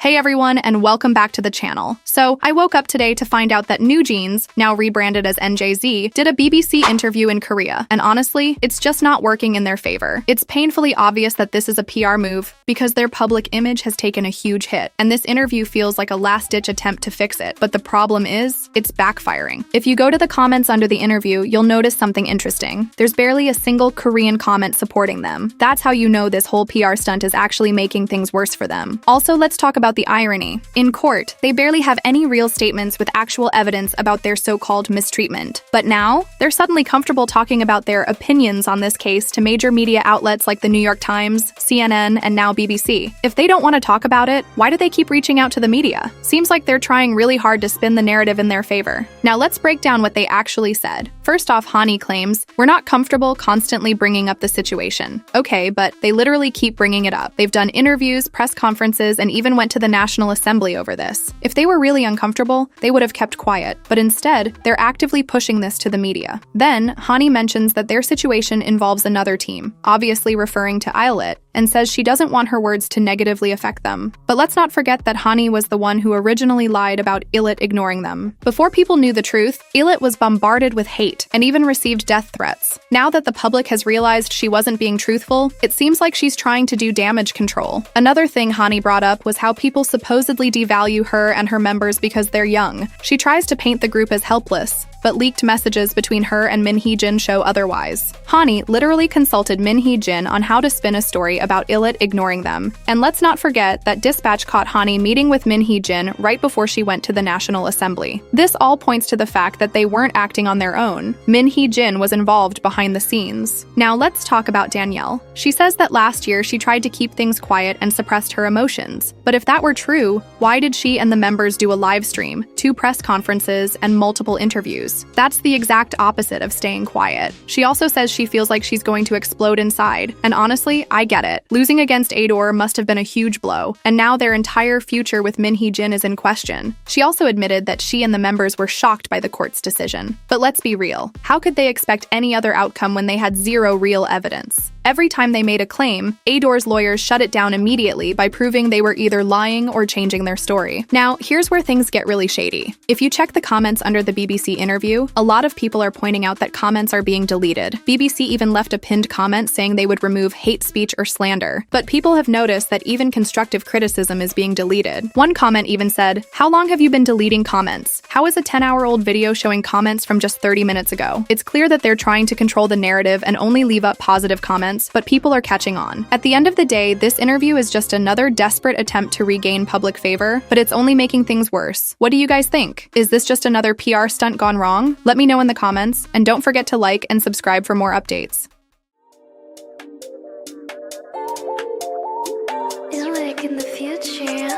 Hey everyone, and welcome back to the channel. So, I woke up today to find out that NewJeans, now rebranded as NJZ, did a BBC interview in Korea, and honestly, it's just not working in their favor. It's painfully obvious that this is a PR move because their public image has taken a huge hit, and this interview feels like a last-ditch attempt to fix it. But the problem is, it's backfiring. If you go to the comments under the interview, you'll notice something interesting. There's barely a single Korean comment supporting them. That's how you know this whole PR stunt is actually making things worse for them. Also, let's talk about the irony. In court, they barely have any real statements with actual evidence about their so-called mistreatment. But now, they're suddenly comfortable talking about their opinions on this case to major media outlets like the New York Times, CNN, and now BBC. If they don't want to talk about it, why do they keep reaching out to the media? Seems like they're trying really hard to spin the narrative in their favor. Now let's break down what they actually said. First off, Hani claims, "We're not comfortable constantly bringing up the situation." Okay, but they literally keep bringing it up. They've done interviews, press conferences, and even went to the National Assembly over this. If they were really uncomfortable, they would have kept quiet, but instead, they're actively pushing this to the media. Then, Hani mentions that their situation involves another team, obviously referring to Islet, and says she doesn't want her words to negatively affect them. But let's not forget that Hani was the one who originally lied about Islet ignoring them. Before people knew the truth, Islet was bombarded with hate and even received death threats. Now that the public has realized she wasn't being truthful, it seems like she's trying to do damage control. Another thing Hani brought up was how people supposedly devalue her and her members because they're young. She tries to paint the group as helpless, but leaked messages between her and Min Hee-jin show otherwise. Hani literally consulted Min Hee-jin on how to spin a story about Islet ignoring them. And let's not forget that Dispatch caught Hani meeting with Min Hee-jin right before she went to the National Assembly. This all points to the fact that they weren't acting on their own. Min Hee-jin was involved behind the scenes. Now let's talk about Danielle. She says that last year she tried to keep things quiet and suppressed her emotions. But if that were true, why did she and the members do a live stream, 2 press conferences, and multiple interviews? That's the exact opposite of staying quiet. She also says she feels like she's going to explode inside. And honestly, I get it. Losing against Ador must have been a huge blow, and now their entire future with Min Hee-jin is in question. She also admitted that she and the members were shocked by the court's decision. But let's be real. How could they expect any other outcome when they had zero real evidence? Every time they made a claim, Ador's lawyers shut it down immediately by proving they were either lying or changing their story. Now, here's where things get really shady. If you check the comments under the BBC interview, a lot of people are pointing out that comments are being deleted. BBC even left a pinned comment saying they would remove hate speech or slander. But people have noticed that even constructive criticism is being deleted. One comment even said, "How long have you been deleting comments? How is a 10-hour-old video showing comments from just 30 minutes ago?" It's clear that they're trying to control the narrative and only leave up positive comments, but people are catching on. At the end of the day, this interview is just another desperate attempt to regain public favor, but it's only making things worse. What do you guys think? Is this just another PR stunt gone wrong? Let me know in the comments, and don't forget to like and subscribe for more updates. Like in the future.